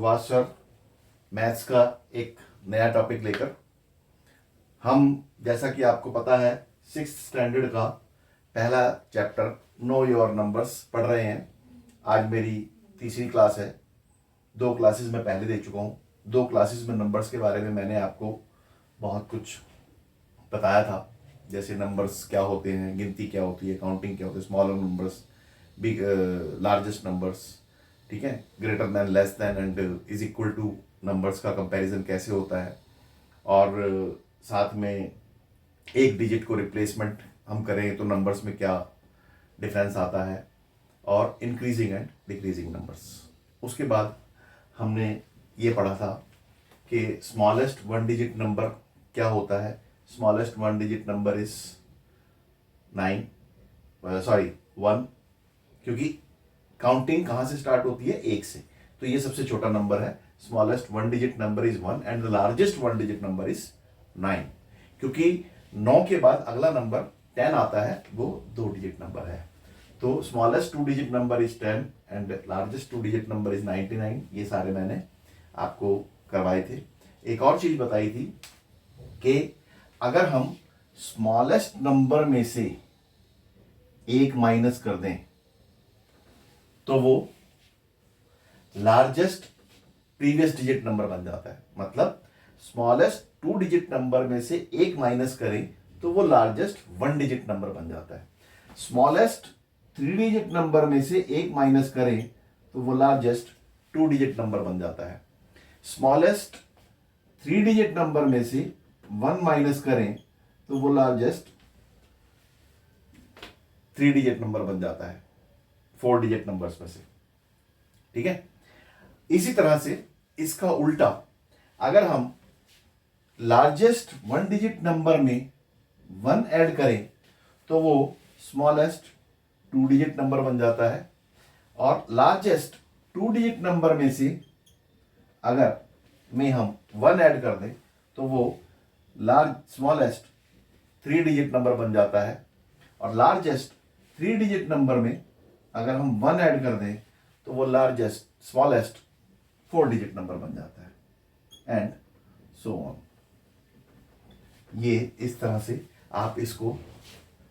Subhash sir maths का एक नया टॉपिक लेकर। हम जैसा कि आपको पता है 6th स्टैंडर्ड का पहला चैप्टर नो योर नंबर्स पढ़ रहे हैं। आज मेरी तीसरी क्लास है। 2 क्लासेस मैं पहले दे चुका हूँ। 2 क्लासेस में नंबर्स के बारे में मैंने आपको बहुत कुछ बताया था, जैसे नंबर्स क्या होते हैं, गिनती क्या होती है, काउंटिंग क्या होती है, smaller numbers, big largest numbers, ठीक है, greater than, less than and is equal two numbers का कंपैरिजन कैसे होता है, और साथ में एक डिजिट को रिप्लेसमेंट हम करें तो नंबर्स में क्या डिफरेंस आता है, और इंक्रीजिंग एंड डिक्रीजिंग नंबर्स। उसके बाद हमने ये पढ़ा था कि स्मॉलेस्ट 1 डिजिट नंबर क्या होता है। स्मॉलेस्ट 1 डिजिट नंबर इज 1, क्योंकि काउंटिंग कहाँ से स्टार्ट होती है, 1 से, तो ये सबसे छोटा नंबर है। Smallest 1 digit number is 1 and the largest 1 digit number is 9, क्योंकि 9 के बाद अगला नंबर 10 आता है, वो 2 डिजिट नंबर है। तो smallest 2 digit number is 10 and largest 2 digit number is 99। ये सारे मैंने आपको करवाए थे। एक और चीज बताई थी कि अगर हम स्मॉलेस्ट नंबर में से 1 माइनस कर दें तो वो लार्जेस्ट प्रीवियस डिजिट नंबर बन जाता है। मतलब स्मॉलेस्ट 2 डिजिट नंबर में से 1 माइनस करें तो वो लार्जेस्ट 1 डिजिट नंबर बन जाता है। स्मॉलेस्ट 3 डिजिट नंबर में से 1 माइनस करें तो वो लार्जेस्ट 2 डिजिट नंबर बन जाता है। स्मॉलेस्ट 3 डिजिट नंबर में से 1 माइनस करें तो वो लार्जेस्ट 3 डिजिट नंबर बन जाता है 4 डिजिट नंबर्स में से, ठीक है। इसी तरह से इसका उल्टा, अगर हम लार्जेस्ट 1 डिजिट नंबर में 1 ऐड करें तो वो स्मॉलेस्ट 2 डिजिट नंबर बन जाता है, और लार्जेस्ट 2 डिजिट नंबर में से अगर में हम 1 ऐड कर दें तो वो स्मॉलेस्ट 3 डिजिट नंबर बन जाता है, और लार्जेस्ट 3 डिजिट नंबर में अगर हम 1 ऐड कर दें तो वो स्मॉलेस्ट 4 डिजिट नंबर बन जाता है, एंड सो ऑन। ये इस तरह से आप इसको,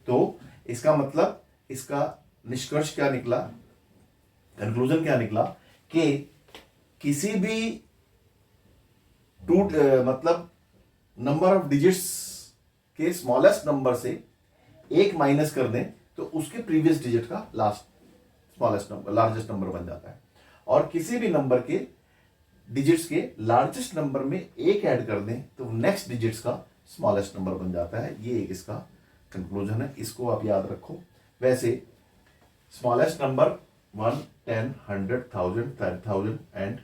तो इसका मतलब, इसका निष्कर्ष क्या निकला, कंक्लूजन क्या निकला कि किसी भी मतलब नंबर ऑफ डिजिट्स के स्मॉलेस्ट नंबर से 1 माइनस कर दें तो उसके प्रीवियस डिजिट का लार्जेस्ट नंबर बन जाता है, और किसी भी नंबर के डिजिट्स के लार्जेस्ट नंबर में 1 ऐड कर दें तो नेक्स्ट डिजिट्स का स्मॉलेस्ट नंबर बन जाता है। ये एक इसका कंक्लूजन है, इसको आप याद रखो। वैसे smallest number 1, 10, 100, 1000, 10,000 and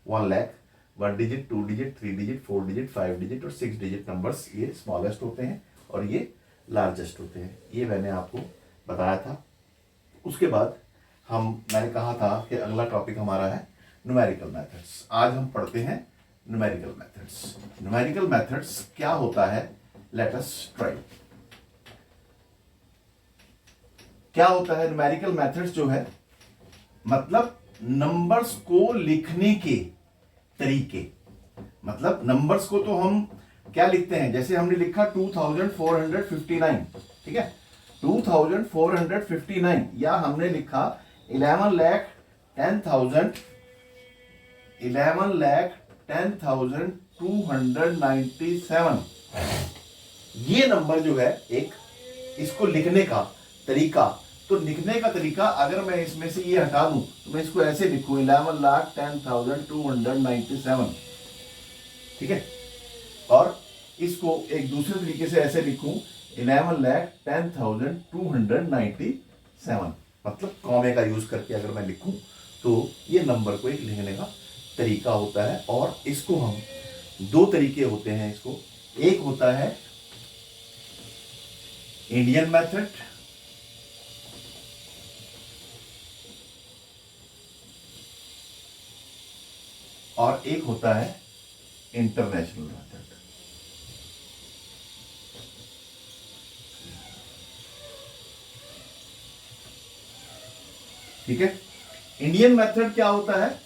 1 lakh, 1 digit, 2 digit, 3 digit, 4 digit, 5 digit और 6 डिजिट नंबर्स ये स्मॉलेस्ट होते हैं और ये लार्जेस्ट होते हैं। ये मैंने आपको बताया था। उसके बाद मैंने कहा था कि अगला टॉपिक हमारा है न्यूमेरिकल मेथड्स। आज हम पढ़ते हैं न्यूमेरिकल मेथड्स। न्यूमेरिकल मेथड्स क्या होता है, लेट अस ट्राई। क्या होता है न्यूमेरिकल मेथड्स? जो है मतलब नंबर्स को लिखने के तरीके। मतलब नंबर्स को तो हम क्या लिखते हैं, जैसे हमने लिखा 2459, ठीक है, 2459, या हमने लिखा 11,10,297। ये नंबर जो है एक, इसको लिखने का तरीका, तो लिखने का तरीका अगर मैं इसमें से ये हटा दूं तो मैं इसको ऐसे लिखूं 11,10,297, ठीक है, और इसको एक दूसरे तरीके से ऐसे लिखूं 11,10,297, मतलब कॉमे का यूज करके अगर मैं लिखूं तो ये नंबर को एक लिखने का तरीका होता है। और इसको हम 2 तरीके होते हैं इसको। एक होता है इंडियन मेथड, और एक होता है इंटरनेशनल मेथड। ठीक है। इंडियन मेथड क्या होता है?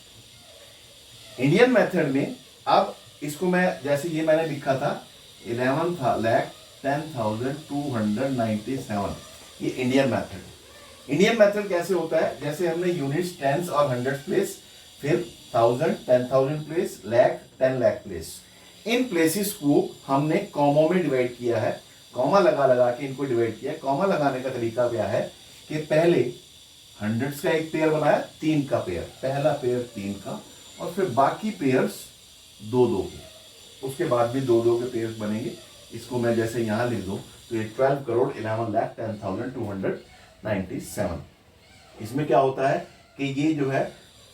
इंडियन मेथड में अब इसको मैं जैसे ये मैंने लिखा था 11,10,297, ये इंडियन मेथड। इंडियन मेथड कैसे होता है, जैसे हमने यूनिट्स, टेंस और हंड्रेड प्लेस, फिर 1000, 10,000 place, lakh, 10 lakh place, in places को हमने कॉमो में डिवाइड किया है। कॉमा लगा लगा के इनको डिवाइड किया है। कॉमा लगाने का तरीका क्या है कि पहले हंड्रेड्स का एक पेयर बनाया, 3 का पेयर, पहला पेयर 3 का, और फिर बाकी पेयर्स 2-2 के, उसके बाद भी 2-2 के पेयर्स बनेंगे। इसको मैं जैसे यहां लिख दूं तो ये 12,11,10,297। इसमें क्या होता है कि ये जो है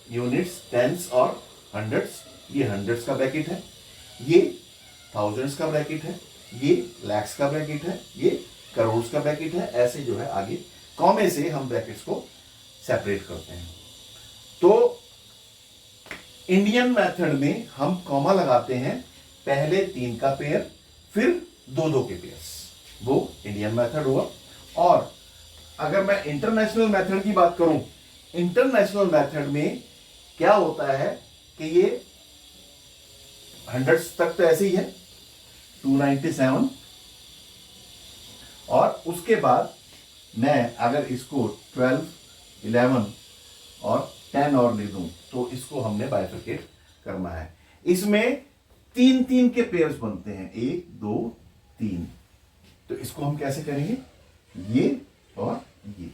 यूनिट्स, टेंस और हंड्रेड्स, ये हंड्रेड्स का ब्रैकेट है, ये थाउजेंड्स का ब्रैकेट है, ये लैक्स का ब्रैकेट है, ये करोड़ का ब्रैकेट है। ऐसे जो है आगे कॉमे से हम ब्रैकेट्स को सेपरेट करते हैं। तो इंडियन मेथड में हम कॉमा लगाते हैं, पहले 3 का पेयर, फिर 2-2 के पेयर्स, वो इंडियन मेथड हुआ। और अगर मैं इंटरनेशनल मेथड की बात करूं, इंटरनेशनल मेथड में क्या होता है कि ये हंड्रेड्स तक तो ऐसे ही है 297, और उसके बाद मैं अगर इसको 12, 11 और 10 और लिख दूं तो इसको हमने बाइफरकेट करना है। इसमें 3-3 के पेयर्स बनते हैं, 1, 2, 3। तो इसको हम कैसे करेंगे, ये और ये,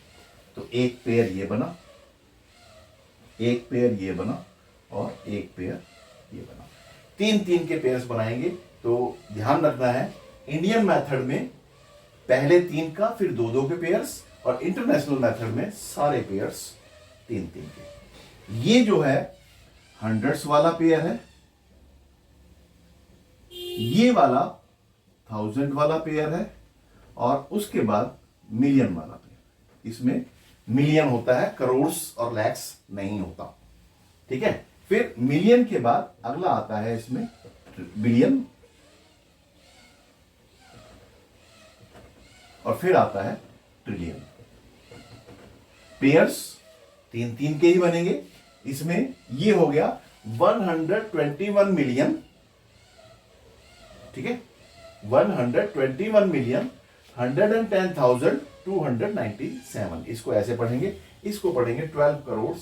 तो एक पेयर ये बना, एक पेयर ये बना, और एक पेयर ये बना, 3-3 के पेयर्स बनाएंगे। तो ध्यान रखना है, इंडियन मेथड में पहले 3 का, फिर 2-2 के पेयर्स, और इंटरनेशनल मेथड में सारे पेयर्स 3-3 के। ये जो है हंड्रेड्स वाला पेयर है, ये वाला 1000 वाला पेयर है, और उसके बाद मिलियन वाला पेयर। इसमें मिलियन होता है, करोड़ और लैक्स नहीं होता, ठीक है। फिर मिलियन के बाद अगला आता है इसमें बिलियन, और फिर आता है ट्रिलियन। पेयर्स 3-3 के ही बनेंगे। इसमें ये हो गया 121 मिलियन, ठीक है, 121,110,297। इसको ऐसे पढ़ेंगे, इसको पढ़ेंगे 12 करोड़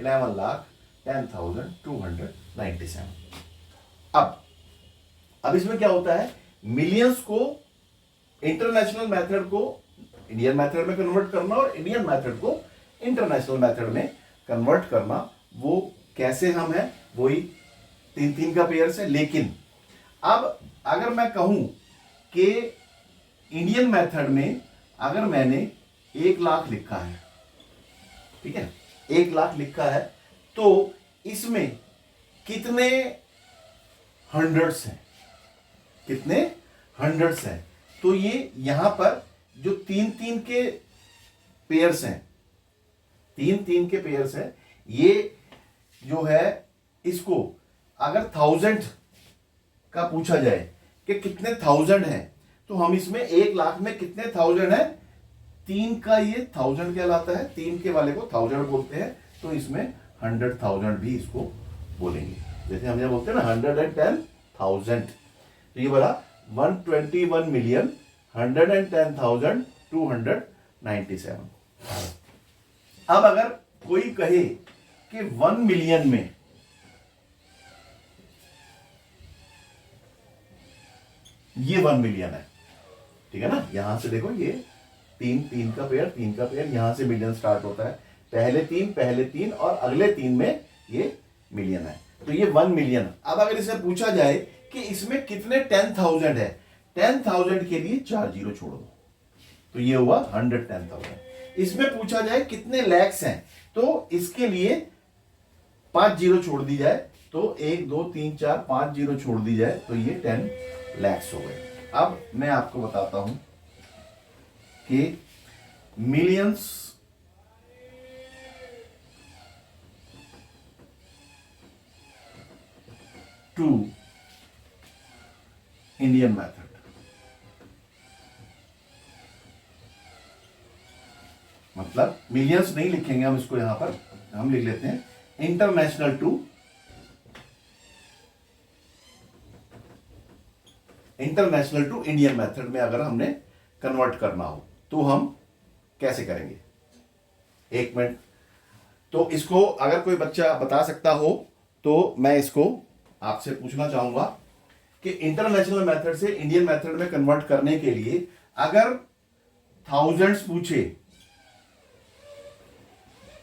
11,10,297। अब इसमें क्या होता है, मिलियंस को इंटरनेशनल मेथड को इंडियन मेथड में कन्वर्ट करना, और इंडियन मेथड को इंटरनेशनल मेथड में कन्वर्ट करना। वो कैसे हम है, वही 3-3 का पेयर से। लेकिन अब अगर मैं कहूं कि इंडियन मेथड में अगर मैंने 1 लाख लिखा है, ठीक है, 1 लाख लिखा है, तो इसमें कितने हंड्रेड्स हैं, कितने हंड्रेड्स हैं। तो ये यहां पर जो 3-3 के पेयर्स हैं, 3-3 के पेयर्स हैं, ये जो है इसको अगर 1000 का पूछा जाए कि कितने 1000 हैं, तो हम इसमें 1 लाख में कितने 1000 है, 3 का ये 1000 कहलाता है, 3 के वाले को 1000 बोलते हैं। तो इसमें 100,000 भी इसको बोलेंगे, जैसे हम ये बोलते हैं ना 110,000। तो ये बोला 121,110,297। अब अगर कोई कहे कि 1 मिलियन में ये 1 मिलियन है, ठीक है ना, यहां से देखो ये 3 का पेयर, 3 का पेयर, यहां से मिलियन स्टार्ट होता है, पहले 3 और अगले 3 में ये मिलियन है। तो ये 1 मिलियन। अब अगर इसे पूछा जाए कि इसमें कितने 10,000 है, 10,000 के लिए 4 जीरो छोड़ दो, तो ये हुआ 110,000। इसमें पूछा जाए कितने लैक्स हैं, तो इसके लिए 5 जीरो छोड़ दी जाए, तो 1 2 3 4 5 जीरो छोड़ दी जाए, तो ये 10 लैक्स हो गए। अब मैं आपको बताता हूं कि मिलियंस टू इंडियन मेथड, मतलब मिलियंस नहीं लिखेंगे हम इसको, यहां पर हम लिख लेते हैं international to international to Indian method में अगर हमने कन्वर्ट करना हो तो हम कैसे करेंगे? एक मिनट। तो इसको अगर कोई बच्चा बता सकता हो तो मैं इसको आपसे पूछना चाहूंगा कि इंटरनेशनल मेथड से इंडियन मेथड में कन्वर्ट करने के लिए अगर थाउजेंड्स पूछे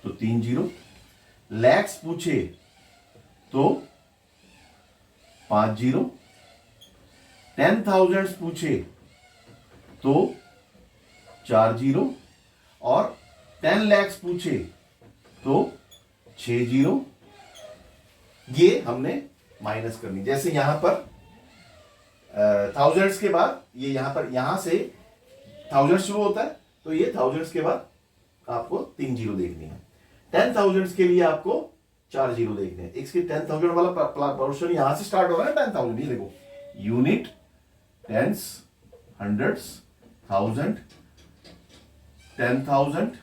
तो 3 जीरो, लैक्स पूछे तो 5 जीरो, 10,000 पूछे तो 4 जीरो, और 10 lakhs पूछे तो 6 जीरो। ये हमने माइनस करनी। जैसे यहां पर थाउजेंड्स के बाद ये यहां पर, यहां से थाउजेंड शुरू होता है तो ये थाउजेंड्स के बाद आपको 3 जीरो देखनी है। 10,000 के लिए आपको 4 जीरो देखने हैं। इसके 10,000 वाला पोर्शन यहां से स्टार्ट हो रहा है 10,000। ये देखो, unit, tens, hundreds, thousand, 10,000,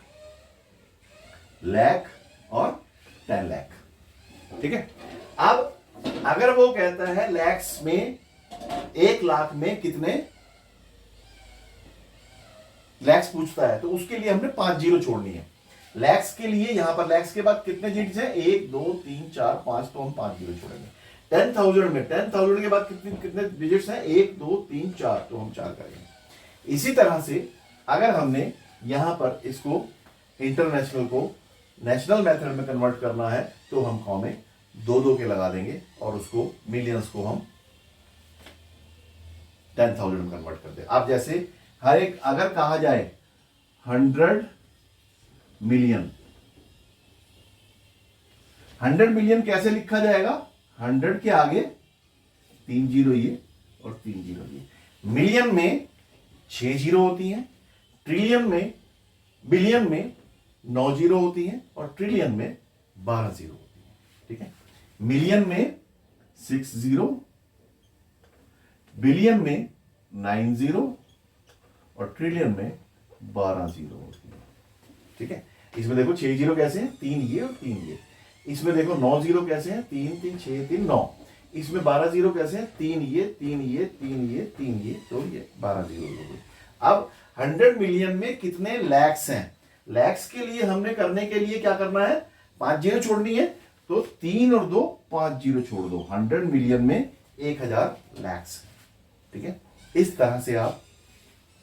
lakh और 10 लाख। ठीक है। अब अगर वो कहता है लैक्स में 1 लाख में कितने लैक्स पूछता है, तो उसके लिए हमने 5 जीरो छोड़नी है। लैक्स के लिए यहां पर लैक्स के बाद कितने डिजिट्स हैं? 1 2 3 4 5, तो हम 5 जीरो छोड़ेंगे। 10,000 में 10,000 के बाद कितने कितने डिजिट्स हैं? 1 2 3 4, तो हम 4 करेंगे। इसी तरह से अगर हमने यहां पर इसको इंटरनेशनल को नेशनल मेथड में कन्वर्ट करना है तो हम कॉमे 2 के लगा देंगे और उसको मिलियंस को हम 10,000 में कन्वर्ट कर दें। अब जैसे हर एक अगर कहा जाए 100 मिलियन, 100 मिलियन कैसे लिखा जाएगा? 100 के आगे 3 जीरो ये और 3 जीरो ये। मिलियन में 6 जीरो होती हैं, ट्रिलियन में, बिलियन में 9 जीरो होती हैं और ट्रिलियन में 12 जीरो होती हैं। ठीक है। मिलियन में 6 जीरो, बिलियन में 9 जीरो और ट्रिलियन में 12 जीरो होती है। ठीक है। इसमें देखो 6 जीरो कैसे हैं? 3 ये और 3 ये। इसमें देखो 9 जीरो कैसे हैं? 3 3 6 3 9। इसमें 12 जीरो कैसे हैं? 3 ये 3 ये 3 ये 3 ये, तो ये 12 जीरो हो गए। अब 100 मिलियन में कितने लैक्स हैं? लैक्स के लिए हमने करने के लिए क्या करना है? 5 जीरो छोड़नी है, तो 3 और 2 5 जीरो छोड़ दो। 100 मिलियन में 1000 लैक्स। ठीक है। इस तरह से आप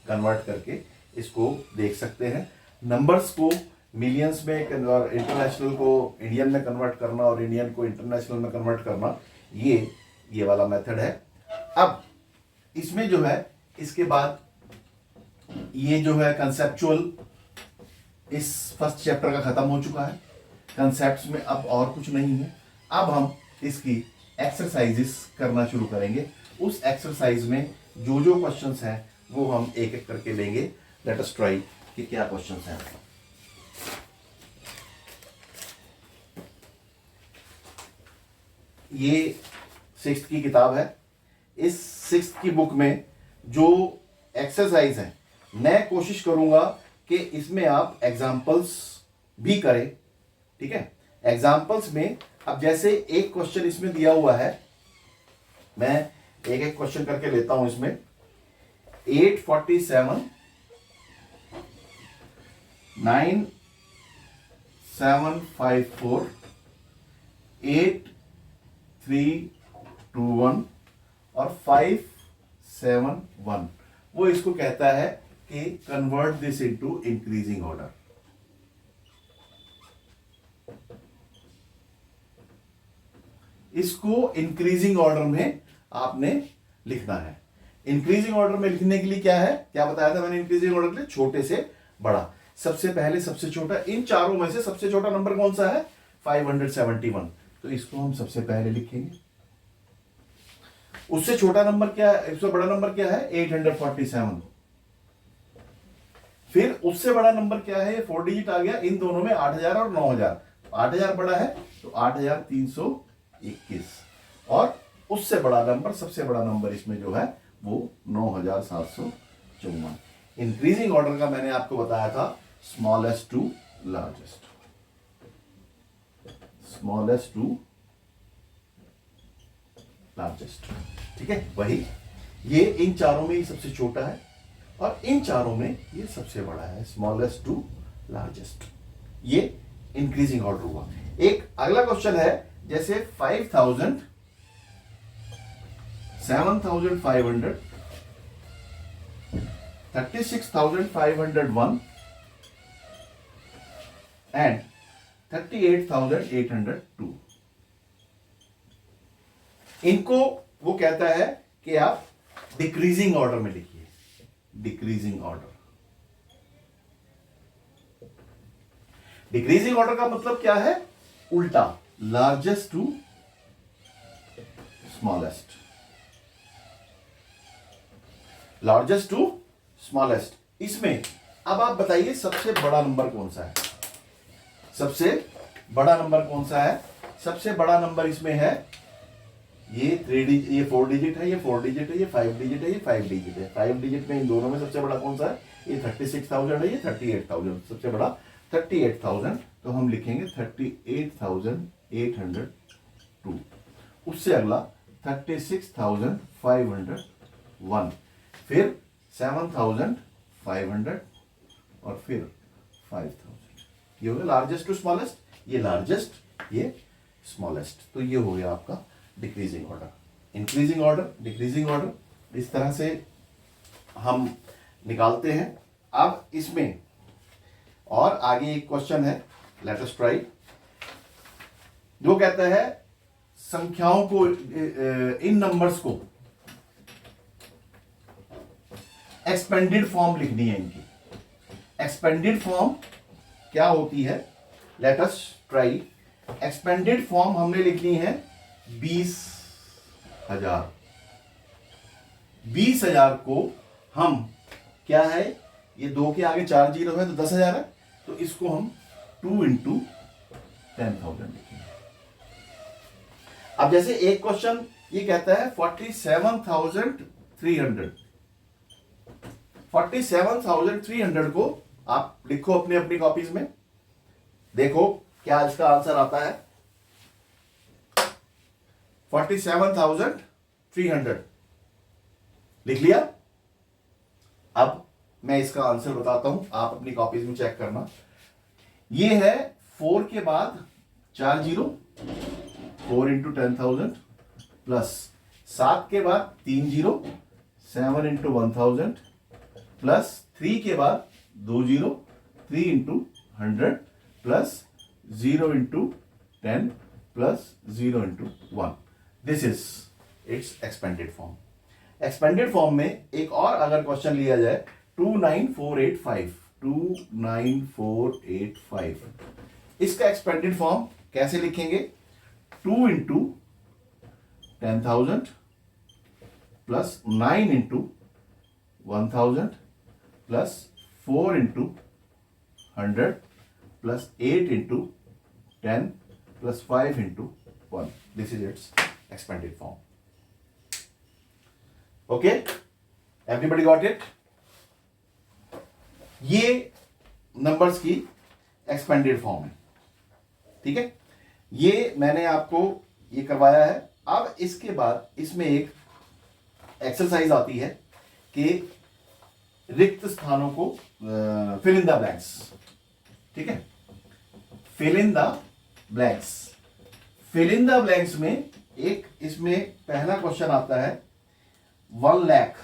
कन्वर्ट करके इसको देख सकते हैं। नंबर्स को मिलियंस में और इंटरनेशनल को इंडियन में कन्वर्ट करना और इंडियन को इंटरनेशनल में कन्वर्ट करना, ये वाला मेथड है। अब इसमें जो है, इसके बाद ये जो है कंसेप्चुअल इस फर्स्ट चैप्टर का खत्म हो चुका है। कंसेप्ट्स में अब और कुछ नहीं है। अब हम इसकी एक्सरसाइजेस करना शुरू करेंगे। उस एक्सरसाइज में जो जो क्वेश्चंस हैं वो हम एक एक करके लेंगे। लेट अस ट्राई कि क्या क्वेश्चंस हैं। ये 6th की किताब है। इस 6th की बुक में जो एक्सरसाइज है, मैं कोशिश करूंगा कि इसमें आप एग्जाम्पल्स भी करें। ठीक है। एग्जाम्पल्स में अब जैसे एक क्वेश्चन इसमें दिया हुआ है, मैं एक एक क्वेश्चन करके लेता हूं। इसमें 847 9754 8321 और 571, वो इसको कहता है कि convert this into increasing order. इसको इंक्रीजिंग ऑर्डर में आपने लिखना है। इंक्रीजिंग ऑर्डर में लिखने के लिए क्या है, क्या बताया था मैंने इंक्रीजिंग ऑर्डर के लिए? छोटे से बड़ा, सबसे पहले सबसे छोटा। इन चारों में से सबसे छोटा नंबर कौन सा है? 571। तो इसको हम सबसे पहले लिखेंगे। उससे छोटा नंबर क्या है? उससे बड़ा नंबर क्या है? 847। फिर उससे बड़ा नंबर क्या है? 4 डिजिट आ गया। इन दोनों में 8000 और 9000। 8000 बड़ा है तो 8321, और उससे बड़ा नंबर, सबसे बड़ा नंबर इसमें जो है वो 9754। इंक्रीजिंग ऑर्डर का मैंने आपको बताया था smallest to largest, smallest to largest. ठीक है, वही ये इन चारों में ये सबसे छोटा है और इन चारों में ये सबसे बड़ा है, स्मॉलेस्ट टू लार्जेस्ट। ये इंक्रीजिंग ऑर्डर हुआ। एक अगला क्वेश्चन है, जैसे 5000, 7500, 36501 एंड 38802। इनको वो कहता है कि आप डिक्रीजिंग ऑर्डर में लिखिए, डिक्रीजिंग ऑर्डर। डिक्रीजिंग ऑर्डर का मतलब क्या है? उल्टा, largest to smallest, largest to smallest. इसमें अब आप बताइए सबसे बड़ा नंबर कौन सा है? सबसे बड़ा नंबर कौन सा है? सबसे बड़ा नंबर इसमें है ये 3 डिजिट, ये 4 डिजिट है, ये 4 डिजिट है, ये 5 डिजिट है, ये 5 डिजिट है। 5 डिजिट में इन दोनों में सबसे बड़ा कौन सा है? ये 36,000 है, ये 38,000। सबसे बड़ा 38,000, तो हम लिखेंगे 38,802। उससे अगला 36,501, फिर 7,500 और फिर 5,000। ये हो गया लार्जेस्ट टू स्मॉलेस्ट, ये लार्जेस्ट, ये स्मॉलेस्ट। तो ये हो गया आपका decreasing order. Increasing order, decreasing order, इस तरह से हम निकालते हैं। अब इसमें और आगे एक क्वेश्चन है, लेट अस ट्राई, जो कहता है संख्याओं को, इन नंबर्स को एक्सपेंडेड फॉर्म लिखनी है इनकी। एक्सपेंडेड फॉर्म क्या होती है? Let us try. Expanded form हमने लिखनी है 20,000। 20,000 को हम, क्या है, ये 2 के आगे 4 जीरो है तो 10,000 है, तो इसको हम 2 इंटू 10,000 लिखेंगे। अब जैसे एक क्वेश्चन ये कहता है 47,300। 47,300 को आप लिखो अपनी अपनी कॉपीज में, देखो क्या इसका आंसर आता है। 47,300 लिख लिया। अब मैं इसका आंसर बताता हूं, आप अपनी कॉपीज में चेक करना। ये है 4 के बाद 4 जीरो, 4 इंटू 10,000, प्लस 7 के बाद 3 जीरो, 7 इंटू 1,000, प्लस 3 के बाद 2 zero, 3 into 100, plus 0 into 10, plus 0 into 1। This is it's expanded form. Expanded form में एक और अगर क्वेश्चन लिया जाए, 29485, 29485, इसका एक्सपेंडेड फॉर्म कैसे लिखेंगे? 2 into 10,000, plus 9 into 1,000, plus 4 into 100, plus 8 into 10, plus 5 into 1। This is it's expanded form. Okay, everybody got it? ये नंबर्स की एक्सपेंडेड फॉर्म है, ठीक है। ये मैंने आपको ये करवाया है। अब इसके बाद इसमें एक एक्सरसाइज आती है कि रिक्त स्थानों को फिल इन द ब्लैंक्स, ठीक है। Fill in the blanks, fill in the blanks में एक इसमें पहला क्वेश्चन आता है 1 lakh.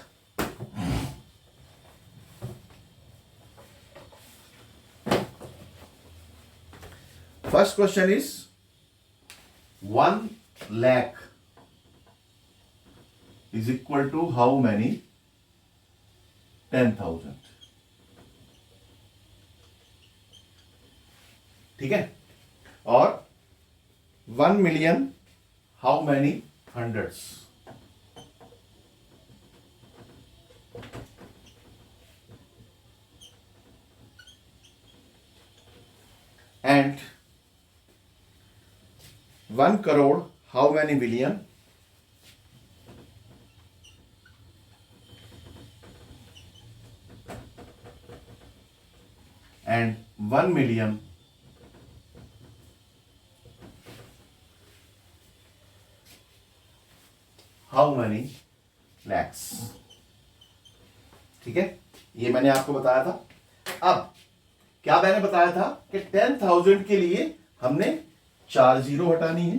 First question is 1 lakh is equal to how many? 10,000, ठीक है। और 1 million how many hundreds? And 1 crore how many billion? and 1 million how many lakhs. ठीक है, ये मैंने आपको बताया था। अब क्या मैंने बताया था कि 10,000 के लिए हमने 4 जीरो हटानी है,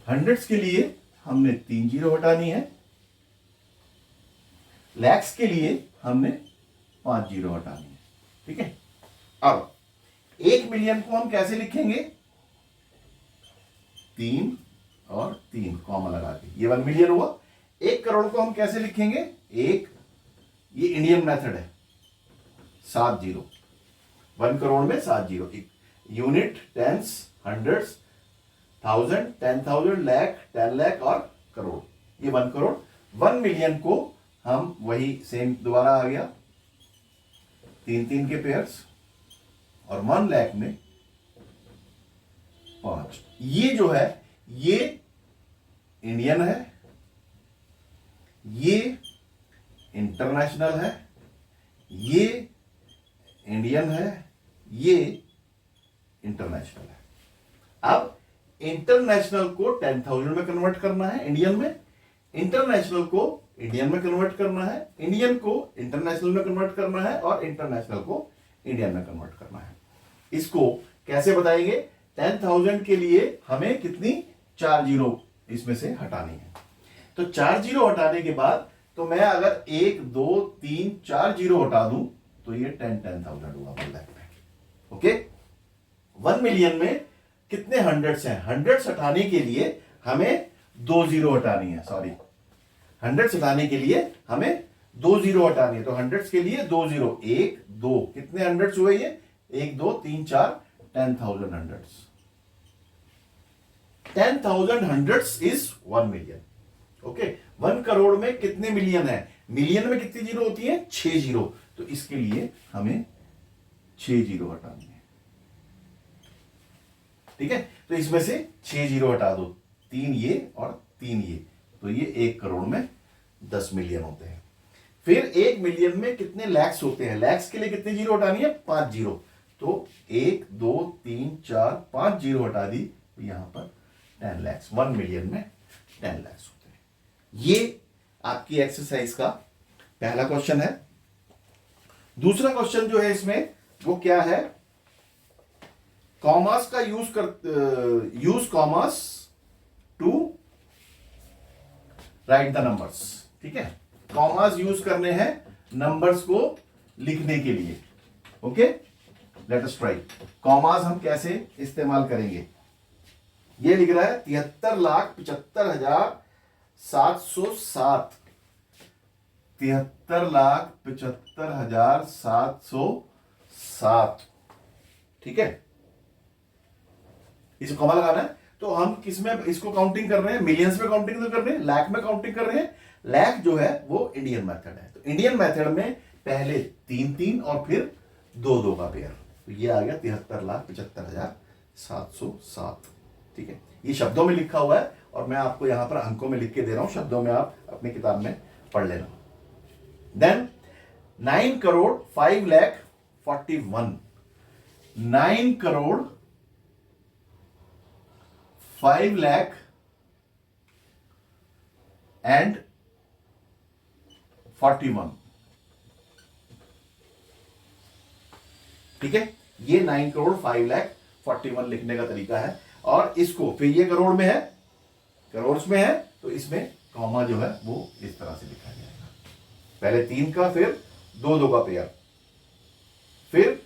हंड्रेड्स के लिए हमने 3 जीरो हटानी है, लैक्स के लिए हमने 5 जीरो हटानी है। ठीक है, अब 1 मिलियन को हम कैसे लिखेंगे? 3 और 3 कॉमा लगा के, ये 1 मिलियन हुआ। 1 करोड़ को हम कैसे लिखेंगे? ये इंडियन मेथड है, 7 जीरो। 1 करोड़ में 7 zero. Unit, tens, hundreds, thousand, 10,000, lakh, 10 lakh और करोड़, ये 1 करोड़। 1 मिलियन को हम वही सेम दोबारा आ गया, 3 के पेयर्स, और 1 लाख में 5। ये जो है ये इंडियन है, ये इंटरनेशनल है, ये इंडियन है, ये इंटरनेशनल है। अब इंटरनेशनल को 10,000 में कन्वर्ट करना है इंडियन में, इंटरनेशनल को इंडियन में कन्वर्ट करना है, इंडियन को इंटरनेशनल में कन्वर्ट करना है, और इंटरनेशनल को इंडियन में कन्वर्ट करना है। इसको कैसे बताएंगे? 10,000 के लिए हमें कितनी 4 जीरो इसमें से हटानी है। तो 4 जीरो हटाने के बाद तो मैं अगर 1 2 3 4 जीरो हटा दूं तो ये 10,000 हुआ 1 लाख में। ओके, 1 मिलियन में कितने हंड्रेड्स हैं? हंड्रेड्स हटाने के लिए हमें 2 जीरो हटानी है, सॉरी, हंड्रेड्स हटाने के लिए हमें 2 जीरो हटानी है। तो हंड्रेड्स के लिए 2 जीरो, 1 2, कितने हंड्रेड्स हुए ये? 1 2 3 4, 10,000 hundreds. 10,000 hundreds is 1 million. Okay, 1 crore में कितने मिलियन है? मिलियन में कितनी जीरो होती है? 6 जीरो। तो इसके लिए हमें 6 जीरो हटानी है। ठीक है, तो इसमें से 6 जीरो हटा दो, 3 ये और 3 ये, तो ये 1 करोड़ में 10 मिलियन होते हैं। फिर 1 मिलियन में कितने लैक्स होते हैं? लैक्स के लिए कितनी जीरो हटानी है? 5 जीरो। तो 1 2 3 4 5 जीरो हटा दी, तो यहां पर 10 लैक्स। 1 मिलियन में 10 लैक्स होते हैं। ये आपकी एक्सरसाइज का पहला क्वेश्चन है। दूसरा क्वेश्चन जो है इसमें वो क्या है? कॉमास का use commas to write the numbers. ठीक है, कॉमास यूज करने हैं नंबर्स को लिखने के लिए। Okay, let us try. Commas हम कैसे इस्तेमाल करेंगे? ये लिख रहा है 73,75,707। 73,75,707। ठीक है, इसे कॉमा लगाना है। तो हम किस में इसको काउंटिंग कर रहे हैं? मिलियंस में काउंटिंग तो कर रहे हैं, लाख में काउंटिंग कर रहे हैं। लाख जो है वो इंडियन मेथड है, तो इंडियन मेथड में पहले 3 और फिर 2 का पेयर। तो ये आ गया 73,75,707। ठीक है, ये शब्दों में लिखा हुआ है और मैं आपको यहां पर अंकों में लिख के दे रहा हूं, शब्दों में आप अपनी किताब में पढ़ लेना। देन 9 करोड़ 5,41,000। 9 करोड़ 5,41,000। ठीक है, ये 9 करोड़ 5,41,000 लिखने का तरीका है। और इसको फिर ये करोड़ में है, करोड़ में है, तो इसमें कॉमा जो है वो इस तरह से लिखा जाएगा। पहले 3 का, फिर 2 का पेयर, फिर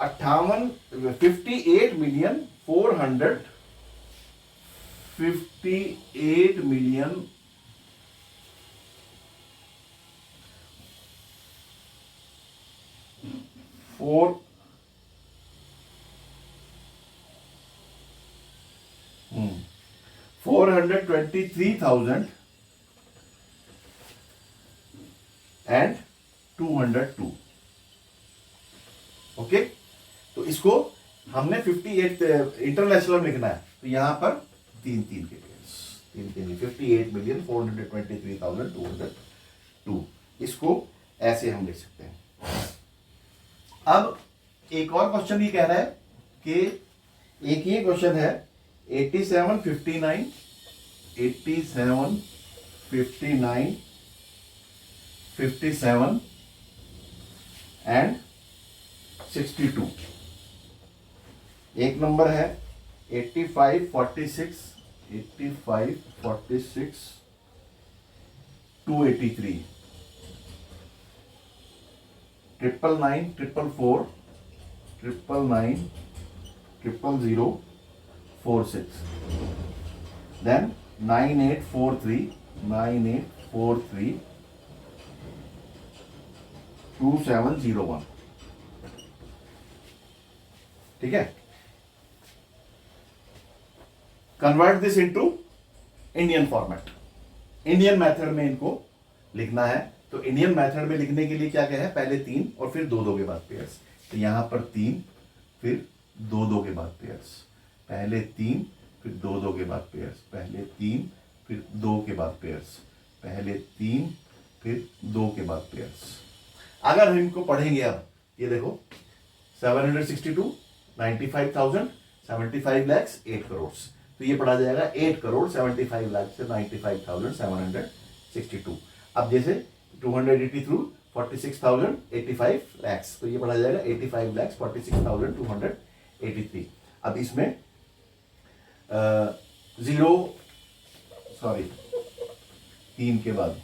58 मिलियन 423,202। ओके, तो इसको हमने 58 इंटरनेशनल लिखना है, तो यहां पर 3 के पेयर्स, 3 58,423,202। इसको ऐसे हम लिख सकते हैं। अब एक और क्वेश्चन ये कह रहा है कि एक ये क्वेश्चन है 8759 59, 57 एंड 62। एक नंबर है 85, 46, 85, 46, 283, 999, 444, 999, 000, 46, then 9843, 9843, 2701। ठीक है। Convert this into Indian format, Indian method में इनको लिखना है। तो इंडियन मेथड में लिखने के लिए क्या क्या है, पहले 3 और फिर 2 2 के बाद पेयर्स। तो यहां पर 3 फिर 2 2 के बाद पेयर्स, पहले 3 फिर 2 2 के बाद पेयर्स, पहले 3 फिर 2 के बाद पेयर्स, पहले 3 फिर 2 के बाद पेयर्स। अगर हम इनको पढ़ेंगे, अब ये देखो 762, 95,000, 75 lakhs, 8 करोड़। तो ये पढ़ा जाएगा 8 करोड़ 75 लाख से 95,762। अब जैसे 280 थ्रू 46,085 lakhs, तो ये पढ़ा जाएगा 85 lakhs 46,283। अब इसमें जीरो, सॉरी 3 के बाद,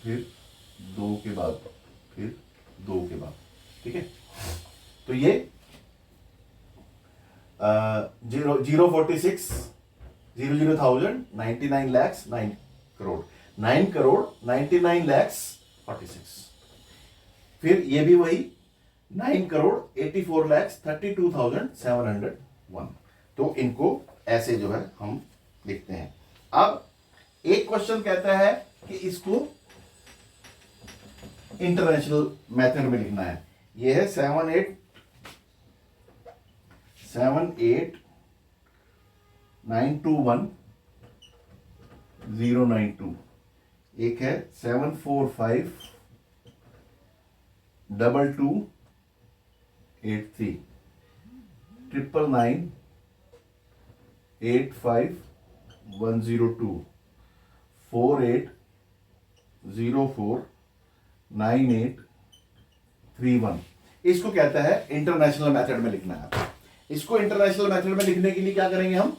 फिर 2 के बाद, फिर 2 के बाद। ठीक है। तो ये 046, 00,000, 99 lakhs, 9 करोड़, 9 करोड़ 99 lakhs 46। फिर ये भी वही 9 करोड़ 84 lakhs 32,701। तो इनको ऐसे जो है हम लिखते हैं। अब एक क्वेश्चन कहता है कि इसको इंटरनेशनल मेथड में लिखना है। ये है 78921,092। एक है 7452283, 99985,102, 48049831। इसको कहता है इंटरनेशनल मेथड में लिखना है। इसको इंटरनेशनल मेथड में लिखने के लिए क्या करेंगे, हम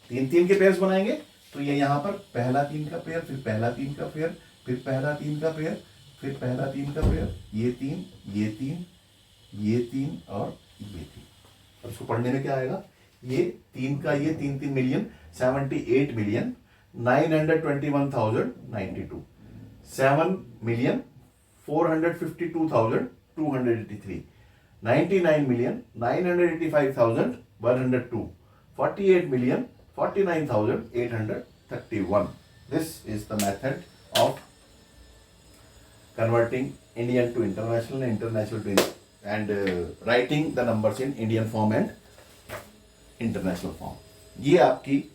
3 के पेयर्स बनाएंगे। तो ये यहां पर पहला 3 का पेयर, फिर पहला 3 का पेयर, फिर पहला 3 का पेयर, फिर पहला 3 का पेयर, ये 3, ये 3, ये 3 और ये 3। और इसको पढ़ने में क्या आएगा, ये 3 का ये 3 million, 78,921,092, 7,452,283, 99,985,102, 48,49,831. This is the method of converting Indian to international, international to and writing the numbers in Indian form and international form. ये आपकी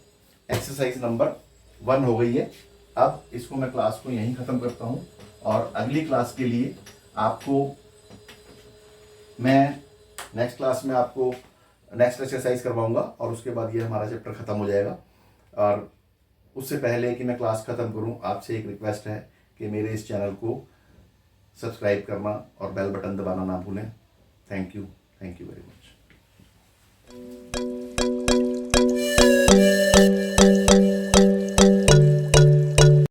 एक्सरसाइज नंबर 1 हो गई है। अब इसको मैं क्लास को यहीं ख़त्म करता हूँ और अगली क्लास के लिए आपको मैं नेक्स्ट क्लास में आपको नेक्स्ट एक्सरसाइज करवाऊंगा और उसके बाद ये हमारा चैप्टर ख़त्म हो जाएगा। और उससे पहले कि मैं क्लास ख़त्म करूं, आपसे एक रिक्वेस्ट है कि मेरे इस चैनल को सब्सक्राइब करना और बेल बटन दबाना ना भूलें। Thank you very much.